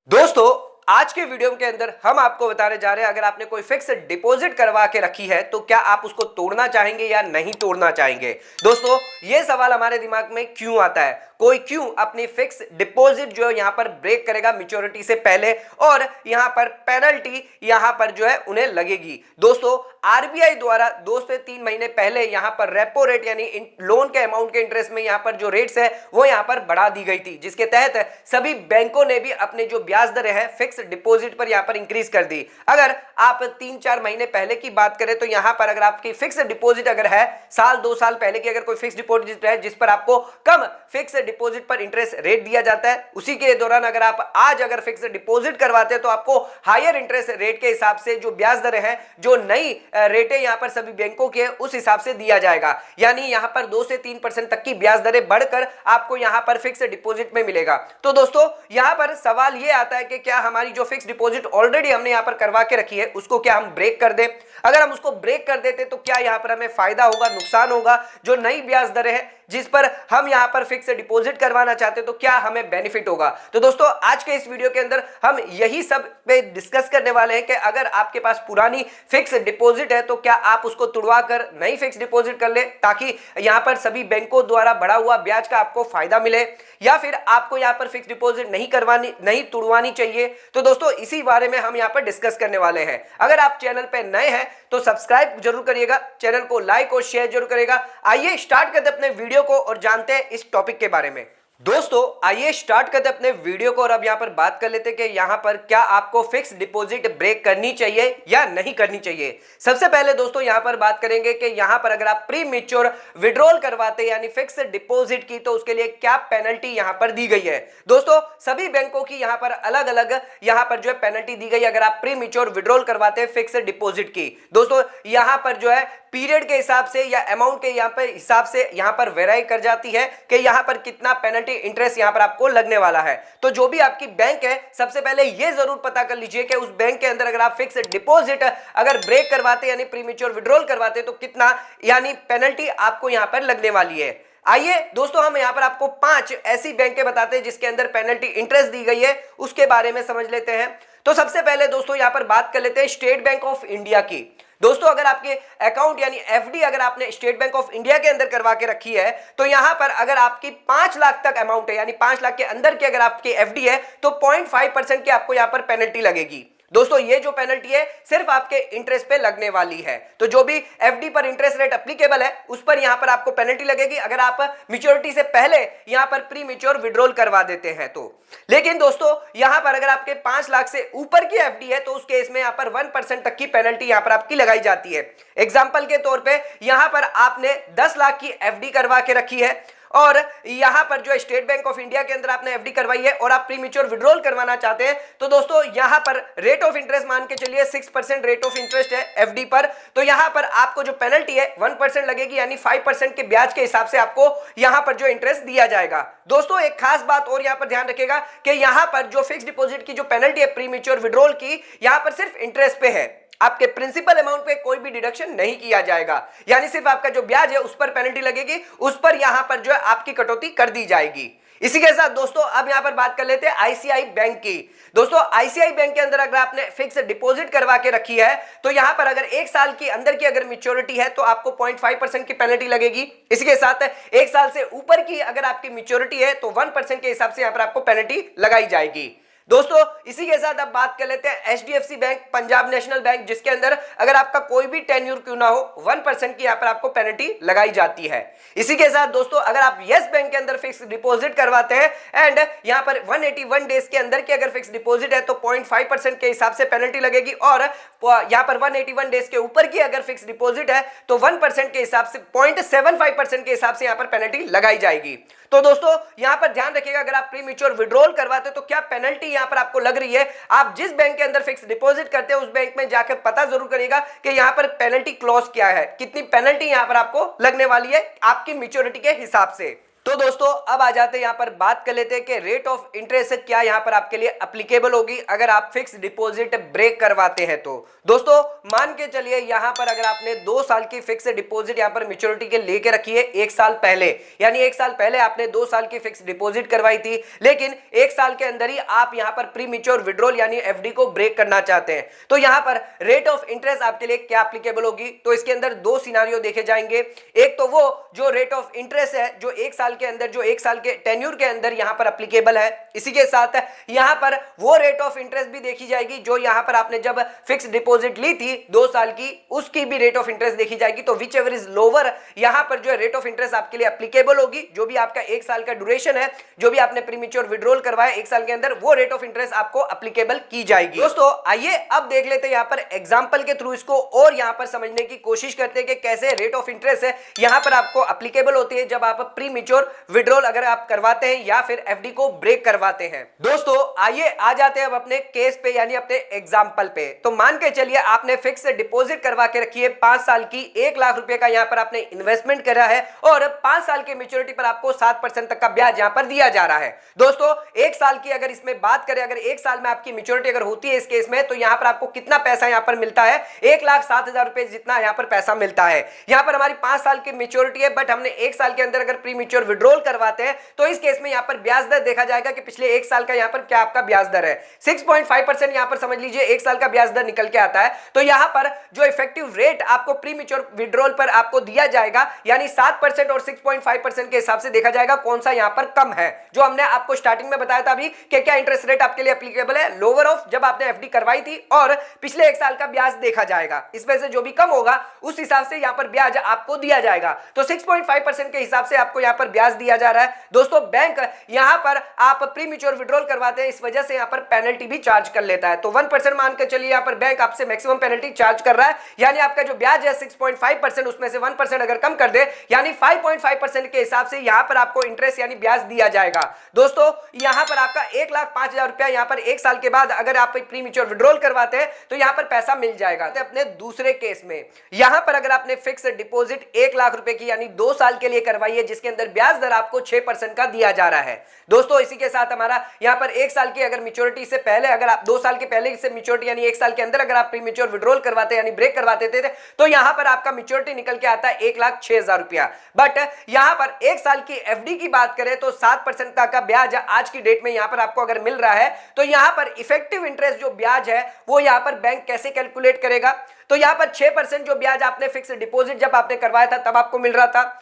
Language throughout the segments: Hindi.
दोस्तों, आज के वीडियो के अंदर हम आपको बताने जा रहे हैं, अगर आपने कोई फिक्स डिपॉजिट करवा के रखी है तो क्या आप उसको तोड़ना चाहेंगे या नहीं तोड़ना चाहेंगे। दोस्तों, ये सवाल हमारे दिमाग में क्यों आता है, कोई क्यों अपनी फिक्स डिपॉजिट जो है यहां पर ब्रेक करेगा मैच्योरिटी से पहले और यहां पर पेनल्टी यहां पर जो है उन्हें लगेगी। दोस्तों, आरबीआई द्वारा 2 से 3 महीने पहले यहां पर रेपो रेट यानी लोन के अमाउंट के इंटरेस्ट में यहां पर जो रेट्स है वो यहां पर बढ़ा दी गई थी, जिसके तहत सभी बैंकों ने भी अपने जो ब्याज दरें हैं फिक्स डिपॉजिट पर यहां पर इंक्रीज कर दी। अगर आप 3-4 महीने पहले की बात करें तो यहां पर अगर आपकी फिक्स डिपॉजिट अगर है साल 2 साल पहले की अगर कोई फिक्स डिपॉजिट है जिस पर आपको कम फिक्स डिपॉजिट पर इंटरेस्ट रेट दिया जाता है, उसी के दौरान अगर आप आज अगर फिक्स डिपॉजिट करवाते हैं तो आपको हायर इंटरेस्ट रेट के हिसाब से जो ब्याज दरें हैं जो नई रेटें यहां पर सभी बैंकों के उस हिसाब से दिया जाएगा, यानी यहां पर 2 से 3% तक की ब्याज दरें बढ़कर आपको यहां पर फिक्स डिपॉजिट में मिलेगा। तो दोस्तों, यहां पर सवाल यह आता है कि क्या हमारी जो फिक्स डिपॉजिट ऑलरेडी हमने यहां पर करवा के रखी है उसको क्या हम ब्रेक कर दें। अगर हम उसको ब्रेक कर देते तो क्या यहां पर हमें फायदा होगा, नुकसान होगा। जो नई ब्याज दरें हैं जिस पर हम यहां पर फिक्स डिपॉजिट करवाना चाहते हैं तो क्या हमें बेनिफिट होगा। तो दोस्तों, आज के इस वीडियो के अंदर हम यही सब पे डिस्कस करने वाले हैं कि अगर आपके पास पुरानी फिक्स डिपॉजिट है तो क्या आप उसको तुड़वा कर नई फिक्स डिपॉजिट कर ले ताकि यहां पर सभी बैंकों द्वारा बढ़ा हुआ ब्याज का आपको फायदा मिले, या फिर आपको यहां पर फिक्स डिपॉजिट नहीं तुड़वानी चाहिए। तो दोस्तों, इसी बारे में हम यहां पर डिस्कस करने वाले हैं। अगर आप चैनल पे नए हैं तो सब्सक्राइब जरूर करिएगा, चैनल को लाइक और शेयर जरूर करिएगा। आइए स्टार्ट करते हैं अपने वीडियो को और जानते हैं इस टॉपिक के बारे में। दोस्तों, आइए स्टार्ट करते हैं अपने वीडियो को और अब यहां पर बात कर लेते हैं कि यहां पर क्या आपको फिक्स डिपॉजिट ब्रेक करनी चाहिए या नहीं करनी चाहिए। सबसे पहले दोस्तों यहां पर बात करेंगे कि यहां पर अगर आप प्री मैच्योर विड्रॉल करवाते हैं यानी फिक्स डिपॉजिट की तो उसके लिए क्या पेनल्टी यहां पर दी गई है। दोस्तों, सभी बैंकों की यहां पर अलग अलग यहां पर जो है पेनल्टी दी गई अगर आप प्री मैच्योर विड्रॉल करवाते हैं फिक्स डिपॉजिट की। दोस्तों, यहां पर जो है पीरियड के हिसाब से या अमाउंट के यहां पर हिसाब से यहां पर वेराई कर जाती है कि यहां पर कितना पेनल्टी इंटरेस्ट यहां पर आपको लगने वाला है। तो जो भी आपकी बैंक है सबसे पहले यह जरूर पता कर लीजिए कि उस बैंक के अंदर अगर आप फिक्स डिपॉजिट अगर ब्रेक करवाते यानी प्रीमेच्योर विड्रॉल करवाते तो कितना यानी पेनल्टी आपको यहां पर लगने वाली है। आइए दोस्तों, हम यहां पर आपको 5 ऐसी बैंकें बताते हैं जिसके अंदर पेनल्टी इंटरेस्ट दी गई है, उसके बारे में समझ लेते हैं। तो सबसे पहले दोस्तों यहां पर बात कर लेते हैं स्टेट बैंक ऑफ इंडिया की। दोस्तों, अगर आपके अकाउंट यानी एफडी अगर आपने स्टेट बैंक ऑफ इंडिया के अंदर करवा के रखी है तो यहां पर अगर आपकी 5 लाख तक अमाउंट है यानी 5 लाख के अंदर की अगर आपकी एफडी है तो 0.5% की आपको यहां पर पेनल्टी लगेगी। दोस्तों, ये जो पेनल्टी है सिर्फ आपके इंटरेस्ट पे लगने वाली है। तो जो भी एफडी पर इंटरेस्ट रेट एप्लीकेबल है उस पर यहां पर आपको पेनल्टी लगेगी अगर आप मैच्योरिटी से पहले यहां पर प्री मैच्योर विड्रॉल करवा देते हैं तो। लेकिन दोस्तों, यहां पर अगर आपके 5 लाख से ऊपर की एफडी है तो उस केस में यहां पर 1% तक की पेनल्टी यहां पर आपकी लगाई जाती है। एग्जांपल के तौर पे यहां पर आपने 10 लाख की एफडी करवा के रखी है और यहां पर जो स्टेट बैंक ऑफ इंडिया के अंदर आपने एफडी करवाई है और आप प्रीमेच्योर विड्रॉल करवाना चाहते हैं तो दोस्तों यहां पर रेट ऑफ इंटरेस्ट मान के चलिए 6% रेट ऑफ इंटरेस्ट है एफडी पर, तो यहां पर आपको जो पेनल्टी है 1% लगेगी यानी 5% के ब्याज के हिसाब से आपको यहां पर जो इंटरेस्ट दिया जाएगा। दोस्तों, एक खास बात और यहां पर ध्यान रखिएगा कि यहां पर जो फिक्स डिपॉजिट की जो पेनल्टी है प्रीमेच्योर विड्रॉल की यहां पर सिर्फ इंटरेस्ट पे है, आपके प्रिंसिपल अमाउंट पे कोई भी डिडक्शन नहीं किया जाएगा, यानी सिर्फ आपका जो ब्याज है उस पर पेनल्टी लगेगी, उस पर यहां पर जो है आपकी कटौती कर दी जाएगी। इसी के साथ दोस्तों अब यहां पर बात कर लेते हैं आईसीआई बैंक की। दोस्तों, आईसीआई बैंक के अंदर अगर आपने फिक्स डिपॉजिट करवा के रखी है तो यहां पर अगर 1 साल की अंदर की अगर मैच्योरिटी है तो आपको 0.5% की पेनल्टी लगेगी। इसी के साथ 1 साल से ऊपर की अगर आपकी मैच्योरिटी है तो 1% के हिसाब से यहां पर आपको पेनल्टी लगाई जाएगी। दोस्तों, इसी के साथ अब बात कर लेते हैं HDFC bank, Punjab national bank, जिसके अंदर अगर आपका कोई भी टेन्योर क्यों ना हो 1% की यहां पर आपको पेनल्टी लगाई जाती है। इसी के साथ दोस्तों अगर आप यस बैंक के अंदर फिक्स डिपॉजिट करवाते हैं एंड यहां पर 181 डेज के अंदर की अगर फिक्स डिपॉजिट है तो 0.5% के हिसाब से पेनल्टी लगेगी और यहां पर 181 डेज के ऊपर की अगर फिक्स डिपॉजिट है तो 1% के हिसाब से 0.75% के हिसाब से यहां पर पेनल्टी लगाई जाएगी। तो दोस्तों, यहां पर ध्यान रखिएगा अगर आप प्रीमेच्योर विड्रॉल करवाते तो क्या पेनल्टी यहां पर आपको लग रही है। आप जिस बैंक के अंदर फिक्स डिपॉजिट करते हैं उस बैंक में जाकर पता जरूर करिएगा कि यहां पर पेनल्टी क्लॉज क्या है, कितनी पेनल्टी यहां पर आपको लगने वाली है आपकी मैच्योरिटी के हिसाब से। तो दोस्तों अब आ जाते हैं यहां पर बात कर लेते हैं कि रेट ऑफ इंटरेस्ट क्या यहां पर आपके लिए एप्लीकेबल होगी अगर आप फिक्स डिपॉजिट ब्रेक करवाते हैं। तो दोस्तों मान के चलिए यहां पर अगर आपने 2 साल की फिक्स डिपॉजिट यहां पर मैच्योरिटी के लेके रखी है 1 साल पहले, यानी 1 साल पहले आपने 2 साल की फिक्स डिपॉजिट करवाई थी, लेकिन 1 साल के अंदर ही आप यहां पर प्री मैच्योर विड्रॉल यानी एफडी को ब्रेक करना चाहते हैं, तो यहां पर रेट ऑफ इंटरेस्ट आपके लिए क्या एप्लीकेबल होगी। तो इसके अंदर 2 सिनेरियो देखे जाएंगे। एक तो वो जो रेट ऑफ इंटरेस्ट है जो 1 साल के अंदर, जो 1 साल के टेन्यूर के अंदर यहां पर एप्लीकेबल है, इसी के साथ यहां पर वो रेट ऑफ इंटरेस्ट भी देखी जाएगी जो यहां पर आपने जब फिक्स डिपॉजिट ली थी 2 साल की, उसकी भी रेट ऑफ इंटरेस्ट देखी जाएगी। तो विच एवर इज लोअर, यहां पर जो रेट ऑफ इंटरेस्ट आपके लिए एप्लीकेबल होगी, जो भी आपका 1 साल का ड्यूरेशन है, जो भी आपने प्रीमेच्योर विड्रॉल करवाया 1 साल के अंदर, वो रेट ऑफ इंटरेस्ट आपको एप्लीकेबल की जाएगी। दोस्तों आइए अब देख लेते हैं यहां पर एग्जांपल के थ्रू इसको और यहां पर समझने की कोशिश करते हैं कि कैसे रेट ऑफ इंटरेस्ट है यहां पर आपको एप्लीकेबल होती है जब आप प्रीमेच्योर विड्रॉल अगर आप करवाते हैं या फिर एफडी को ब्रेक करवाते हैं। दोस्तों आइए आ जाते हैं अब अपने केस पे यानी अपने एग्जांपल पे। तो मान के चलिए आपने फिक्स डिपॉजिट करवा के रखी है 5 साल की, 1 लाख रुपए का यहां पर आपने इन्वेस्टमेंट करा है और 5 साल की मैच्योरिटी पर आपको 7% तक का ब्याज यहां पर दिया जा रहा है। दोस्तों 1 साल की अगर इसमें बात करें, अगर 1 साल में आपकी मैच्योरिटी अगर होती है इस केस में, तो यहां पर आपको कितना पैसा यहां पर मिलता है, 1,07,000 रुपए जितना यहां पर पैसा मिलता है। यहां पर हमारी 5 साल की मैच्योरिटी है, बट हमने 1 साल के अंदर अगर प्री मैच्योर विड्रॉल करवाते हैं तो इस केस में यहां पर ब्याज दर देखा जाएगा कि पिछले 1 साल का यहां पर क्या आपका ब्याज दर है, 6.5% यहां पर समझ लीजिए 1 साल का ब्याज दर निकल के आता है। तो यहां पर जो इफेक्टिव रेट आपको प्री मैच्योर विड्रॉल पर आपको दिया जाएगा यानी 7% और 6.5% के हिसाब से देखा जाएगा कौन सा यहां पर कम है। जो हमने आपको स्टार्टिंग में बताया था अभी कि क्या इंटरेस्ट रेट आपके लिए एप्लीकेबल है, लोअर ऑफ जब आपने एफडी करवाई थी और पिछले 1 साल का ब्याज देखा जाएगा, इसमें से जो भी कम होगा उस हिसाब से यहां पर ब्याज आपको दिया जाएगा। तो 6.5% के हिसाब से आपको यहां पर ब्याज दिया जा रहा है। दोस्तों बैंक यहां पर आप प्री मैच्योर विड्रॉल करवाते हैं, इस वजह से यहां पर पेनल्टी भी चार्ज कर लेता है। तो 1% मान के चलिए यहां पर बैंक आपसे मैक्सिमम पेनल्टी चार्ज कर रहा है, यानी आपका जो ब्याज है 6.5% उसमें से 1% अगर कम कर दे यानी 5.5% के हिसाब से यहां पर आपको इंटरेस्ट यानी ब्याज दिया जाएगा। दोस्तों यहां पर आपका 1,05,000 रुपया यहां पर 1 साल के बाद अगर आप प्री मैच्योर विड्रॉल करवाते हैं तो यहां पर पैसा मिल जाएगा। तो अपने दूसरे केस में यहां पर अगर आपने फिक्स डिपॉजिट 1 लाख रुपए की यानी 2 साल के लिए करवाई है, जिसके अंदर ब्याज दर आपको 6% का दिया जा रहा है। दोस्तों इसी के साथ हमारा यहां पर 1 साल की अगर मैच्योरिटी से पहले, अगर आप 2 साल के पहले से मैच्योरिटी यानी 1 साल के अंदर अगर आप प्री मैच्योर विड्रॉल करवाते यानी ब्रेक करवाते थे तो यहां पर आपका मैच्योरिटी निकल के आता है 1,06,000 रुपया। बट यहां पर 1 साल की एफडी की बात करें तो 7% तक का ब्याज आज की डेट में यहां पर आपको अगर मिल रहा है, तो यहां पर इफेक्टिव इंटरेस्ट जो ब्याज है वो यहां पर बैंक कैसे कैलकुलेट करेगा। तो यहां पर 6% जो ब्याज आपने फिक्स डिपॉजिट जब आपने करवाया था तब आपको मिल रहा था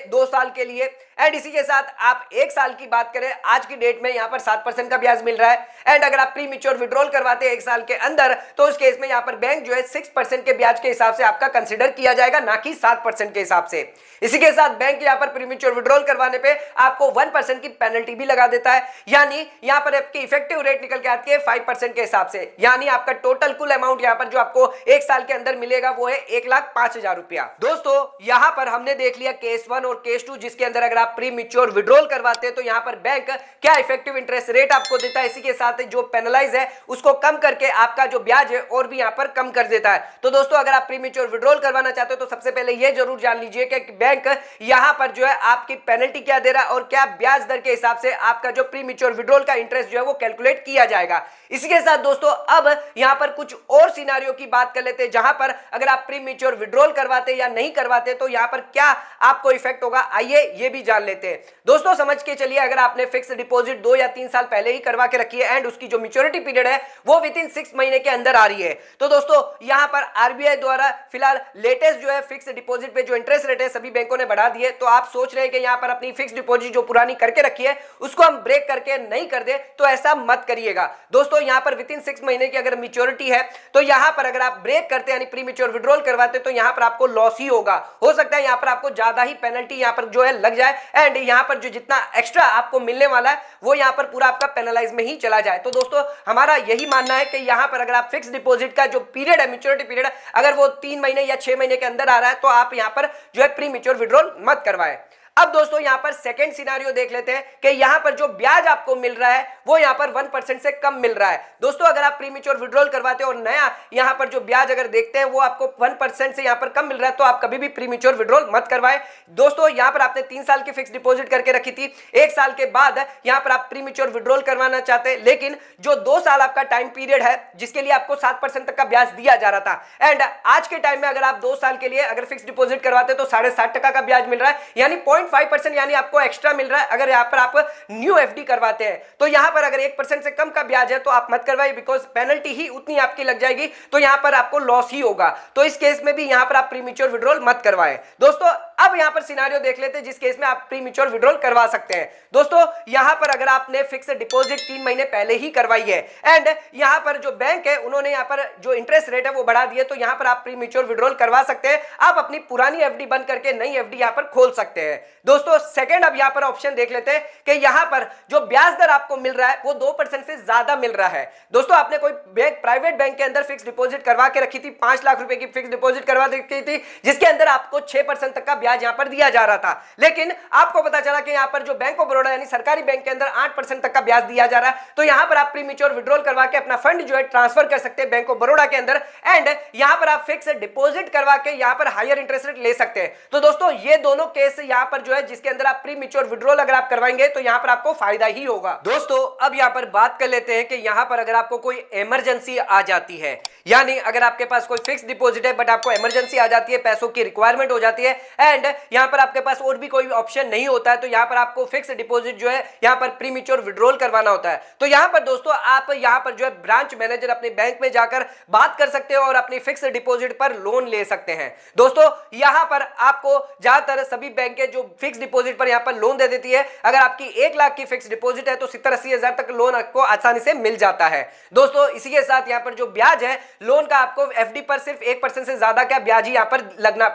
2 साल के लिए, एंड इसी के साथ आप 1 साल की बात करें आज की डेट में यहां पर 7% का ब्याज मिल रहा है। एंड अगर आप प्री मैच्योर विड्रॉल करवाते हैं 1 साल के अंदर तो उस केस में यहां पर बैंक जो है 6% के ब्याज के हिसाब से आपका कंसीडर किया जाएगा, ना कि 7% के हिसाब से। इसी के साथ बैंक यहां पर प्री मैच्योर विड्रॉल करवाने पे आपको 1% की पेनल्टी भी लगा देता है, यानी यहां पर आपकी इफेक्टिव रेट निकल के आती है 5% के हिसाब से, यानी आपका टोटल कुल अमाउंट यहां पर जो आपको 1 साल के अंदर मिलेगा वो है 1,05,000 रुपया। दोस्तों यहां पर हमने देख लिया केस 1 और केस 2, जिसके अंदर अगर आप प्री मैच्योर विड्रॉल करवाते हैं तो यहां पर बैंक क्या इफेक्टिव इंटरेस्ट रेट आपको देता है, इसी के साथ जो पेनलाइज है उसको कम करके आपका जो ब्याज है और भी यहां पर कम कर देता है। तो दोस्तों अगर आप प्री मैच्योर विड्रॉल करवाना चाहते हो तो सबसे पहले यह जरूर जान लीजिए कि बैंक यहां पर जो है आपकी पेनल्टी क्या दे रहा है और क्या ब्याज दर के हिसाब से आपका जो प्री मैच्योर विड्रॉल का इंटरेस्ट जो है वो कैलकुलेट किया जाएगा। इसी के साथ दोस्तों अब यहां पर कुछ और सिनेरियो की बात कर लेते हैं, जहां पर अगर आप प्री मैच्योर विड्रॉल करवाते या नहीं करवाते तो यहां पर क्या आपको इफेक्ट होगा, आइए ये भी जान लेते हैं। दोस्तों समझ के चलिए अगर आपने फिक्स डिपॉजिट 2 या 3 साल पहले ही करवा के रखी है एंड उसकी जो मैच्योरिटी पीरियड है वो विद इन 6 महीने के अंदर आ रही है, तो दोस्तों यहां पर आरबीआई द्वारा फिलहाल लेटेस्ट जो है फिक्स डिपॉजिट पे जो इंटरेस्ट रेट है सभी बैंकों ने बढ़ा दिए। तो आप सोच रहे हैं कि यहां पर अपनी फिक्स डिपॉजिट जो पुरानी करके रखी है उसको हम ब्रेक करके नहीं कर दे, तो ऐसा मत करिएगा। दोस्तों यहां पर विद इन 6 महीने की अगर मैच्योरिटी है तो यहां पर अगर आप ब्रेक करते यानी प्री मैच्योर विड्रॉल करवाते तो यहां पर आपको लॉस ही होगा। हो सकता है यहां पर आपको ज्यादा ही पेनल्टी यहां पर जो है लग जाए एंड यहां पर जो जितना एक्स्ट्रा आपको मिलने वाला है वो यहां पर पूरा आपका पेनलाइज में ही चला जाए। तो दोस्तों हमारा यही मानना है कि यहां पर अगर आप फिक्स डिपॉजिट का जो पीरियड है मैच्योरिटी पीरियड अगर वो 3 महीने या 6 महीने के अंदर आ रहा है तो आप यहां पर जो है प्री मैच्योर विड्रॉल मत करवाएं। अब दोस्तों यहां पर सेकंड सिनेरियो देख लेते हैं कि यहां पर जो ब्याज आपको मिल रहा है वो यहां पर 1% से कम मिल रहा है। दोस्तों अगर आप प्रीमेच्योर विड्रॉल करवाते हो और नया यहां पर जो ब्याज अगर देखते हैं वो आपको 1% से यहां पर कम मिल रहा है तो आप कभी भी प्रीमेच्योर विड्रॉल मत करवाएं। दोस्तों यहां पर आपने 3 साल की फिक्स डिपॉजिट करके रखी थी, 1 साल के बाद यहां पर आप प्रीमेच्योर विड्रॉल करवाना चाहते हैं, लेकिन जो 2 साल आपका टाइम पीरियड है जिसके लिए आपको 7% तक का ब्याज दिया जा रहा था, एंड आज के टाइम में अगर आप 2 साल के लिए अगर फिक्स डिपॉजिट करवाते तो 7.5% का ब्याज मिल रहा है, यानी 0.5% यानी आपको एक्स्ट्रा मिल रहा है। अगर यहां पर आप न्यू एफडी करवाते हैं तो यहां पर अगर 1% से कम का ब्याज है तो आप मत करवाइए, बिकॉज पेनल्टी ही उतनी आपकी लग जाएगी, तो यहां पर आपको लॉस ही होगा। तो इस केस में भी यहां पर आप प्रीमेच्योर विड्रॉल मत करवाएं। दोस्तों अब यहां पर सिनेरियो देख लेते हैं जिस केस में आप प्रीमेच्योर विड्रॉल करवा सकते हैं। दोस्तों यहां पर अगर आपने फिक्स डिपॉजिट 3 महीने पहले ही करवाई है एंड यहां पर जो बैंक है उन्होंने यहां पर जो इंटरेस्ट रेट है वो बढ़ा दिए, तो यहां पर आप प्रीमेच्योर विड्रॉल करवा सकते हैं। आप अपनी पुरानी एफडी बंद करके नई एफडी यहां पर खोल सकते हैं। दोस्तों सेकंड अब यहां पर ऑप्शन देख लेते हैं कि यहां पर जो ब्याज दर आपको मिल रहा है वो 2% से ज्यादा मिल रहा है। दोस्तों आपने कोई बैंक, प्राइवेट बैंक के अंदर फिक्स डिपॉजिट करवा के रखी थी, 5 लाख रुपए की फिक्स डिपॉजिट करवा रखी थी जिसके अंदर आपको 6% तक का ब्याज यहां पर दिया जा रहा था, लेकिन आपको पता चला कि यहां पर जो बैंक ऑफ बड़ौदा यानी सरकारी बैंक के अंदर 8% तक का ब्याज दिया जा रहा है, तो यहां पर आप प्रीमेच्योर विड्रॉल करवा के अपना फंड जो है ट्रांसफर कर सकते हैं बैंक ऑफ बड़ौदा के अंदर, एंड यहां पर आप फिक्स डिपॉजिट करवा के यहां पर हायर इंटरेस्ट रेट ले सकते हैं। तो दोस्तों ये दोनों केस यहां पर जो है जिसके अंदर आप प्रीमेच्योर विड्रॉल अगर आप करवाएंगे तो यहां पर आपको फायदा ही होगा। दोस्तों अब यहां पर बात कर लेते हैं कि यहां पर अगर आपको कोई इमरजेंसी आ जाती है, यानी अगर आपके पास कोई फिक्स डिपॉजिट है बट आपको इमरजेंसी आ जाती है, पैसों की रिक्वायरमेंट हो जाती है एंड यहां पर आपके पास और भी कोई ऑप्शन नहीं होता है, तो यहां पर आपको फिक्स डिपॉजिट जो है यहां पर प्रीमेच्योर विड्रॉल करवाना होता है। तो यहां पर दोस्तों आप यहां पर जो है ब्रांच मैनेजर अपने बैंक में जाकर बात कर सकते हो और अपनी फिक्स डिपॉजिट पर लोन ले सकते हैं। दोस्तों यहां पर आपको ज्यादातर सभी बैंक जो फिक्स डिपॉजिट पर यहां पर लोन दे देती है, अगर आपकी 1 लाख की फिक्स डिपॉजिट है तो 70-80 हजार तक लोन आपको आसानी से मिल जाता है। दोस्तों इसी के साथ यहां पर जो ब्याज है लोन का आपको एफडी पर सिर्फ 1% से ज्यादा का ब्याज ही यहां पर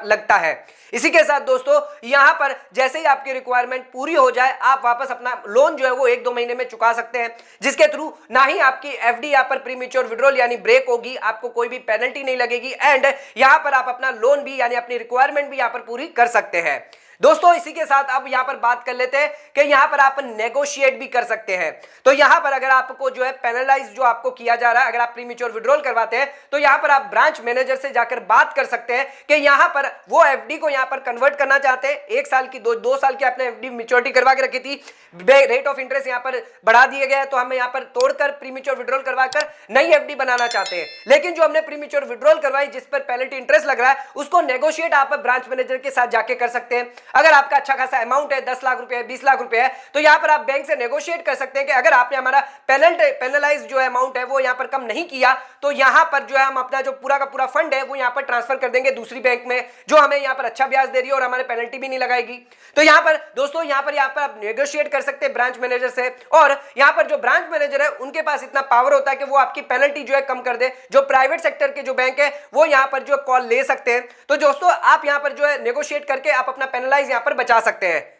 लगता है। इसी के साथ दोस्तों यहां पर जैसे ही आपकी रिक्वायरमेंट पूरी हो जाए आप वापस अपना लोन जो है वो 1-2 महीने में चुका सकते हैं, जिसके थ्रू ना ही आपकी एफडी यहां पर प्रीमेच्योर विड्रॉल यानी ब्रेक होगी, आपको कोई भी पेनल्टी नहीं लगेगी एंड यहां पर आप अपना लोन भी यानी अपनी रिक्वायरमेंट भी यहां पर पूरी कर सकते हैं। दोस्तों इसी के साथ अब यहां पर बात कर लेते हैं कि यहां पर आप नेगोशिएट भी कर सकते हैं। तो यहां पर अगर आपको जो है पेनलाइज जो आपको किया जा रहा है, अगर आप प्रीमेच्योर विड्रॉल करवाते हैं तो यहां पर आप ब्रांच मैनेजर से जाकर बात कर सकते हैं कि यहां पर वो एफडी को यहां पर कन्वर्ट करना चाहते हैं। 1 साल की 2 साल की आपने एफडी मैच्योरिटी करवा के रखी थी, रेट ऑफ इंटरेस्ट यहां पर बढ़ा दिया गया है, तो हम यहां पर तोड़कर प्रीमेच्योर विड्रॉल करवाकर नई एफडी बनाना चाहते हैं, लेकिन जो हमने प्रीमेच्योर विड्रॉल करवाई जिस पर पेनल्टी इंटरेस्ट लग रहा है उसको नेगोशिएट आप ब्रांच मैनेजर के साथ जाके कर सकते हैं। अगर आपका अच्छा खासा अमाउंट है, 10 लाख रुपए है, 20 लाख रुपए है, तो यहां पर आप बैंक से नेगोशिएट कर सकते हैं कि अगर आपने हमारा पेनलाइज जो अमाउंट है वो यहां पर कम नहीं किया तो यहां पर जो है हम अपना जो पूरा का पूरा फंड है वो यहां पर ट्रांसफर कर देंगे दूसरी बैंक में जो हमें यहां पर अच्छा ब्याज दे रही है और हमारे पेनल्टी भी नहीं लगाएगी। तो यहां पर दोस्तों यहां पर आप नेगोशिएट कर सकते हैं ब्रांच मैनेजर से, और यहां पर जो ब्रांच मैनेजर है उनके पास इतना पावर होता है कि वो आपकी पेनल्टी जो है कम कर दे। जो प्राइवेट सेक्टर के जो बैंक है वो यहां पर जो कॉल ले सकते हैं। तो दोस्तों आप यहां पर जो है नेगोशिएट करके आप अपना पेनलाइज यहां पर बचा सकते हैं।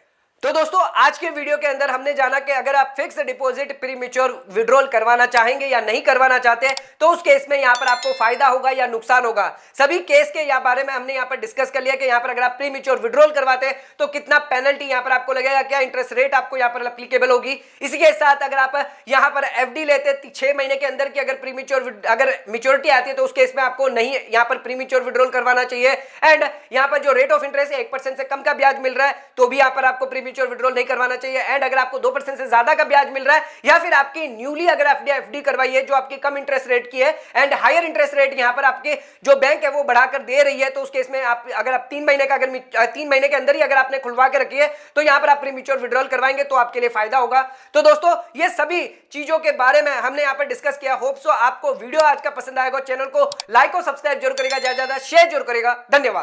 तो दोस्तों आज के वीडियो के अंदर हमने जाना कि अगर आप फिक्स डिपॉजिट प्रीमेच्योर विड्रॉल करवाना चाहेंगे या नहीं करवाना चाहते तो उस केस में यहां पर आपको फायदा होगा या नुकसान होगा। सभी केस के बारे में हमने यहां पर डिस्कस कर लिया कि यहां पर अगर आप प्रीमेच्योर विड्रॉल करवाते हैं तो कितना पेनल्टी यहां पर आपको लगेगा, क्या इंटरेस्ट रेट आपको यहां पर एप्लीकेबल होगी। इसी के साथ अगर आप यहां पर एफडी लेते 6 महीने के अंदर की अगर प्रीमेच्योर अगर मैच्योरिटी आती है तो उस केस में आपको नहीं यहां पर प्रीमेच्योर विड्रॉल करवाना चाहिए, एंड यहां पर जो रेट ऑफ इंटरेस्ट है 1% से कम का ब्याज मिल रहा है तो भी यहां पर आपको प्रीमेच्योर विड्रॉल नहीं करवाना चाहिए। एंड अगर आपको 2% से ज्यादा का ब्याज मिल रहा है या फिर आपकी न्यूली अगर एफडी करवाई है जो आपकी कम इंटरेस्ट रेट की है एंड हायर इंटरेस्ट रेट यहां पर आपके जो बैंक है वो बढ़ाकर दे रही है, तो उस केस में आप अगर आप 3 महीने का अगर 3 महीने के अंदर ही अगर आपने खुलवा के रखी है तो यहां पर आप प्रीमेच्योर विड्रॉल करवाएंगे तो आपके लिए फायदा होगा। तो दोस्तों ये सभी चीजों के बारे में हमने यहां पर डिस्कस किया। होप सो आपको वीडियो आज का पसंद आएगा। चैनल को लाइक और सब्सक्राइब जरूर करेगा, ज्यादा शेयर जरूर करेगा। धन्यवाद।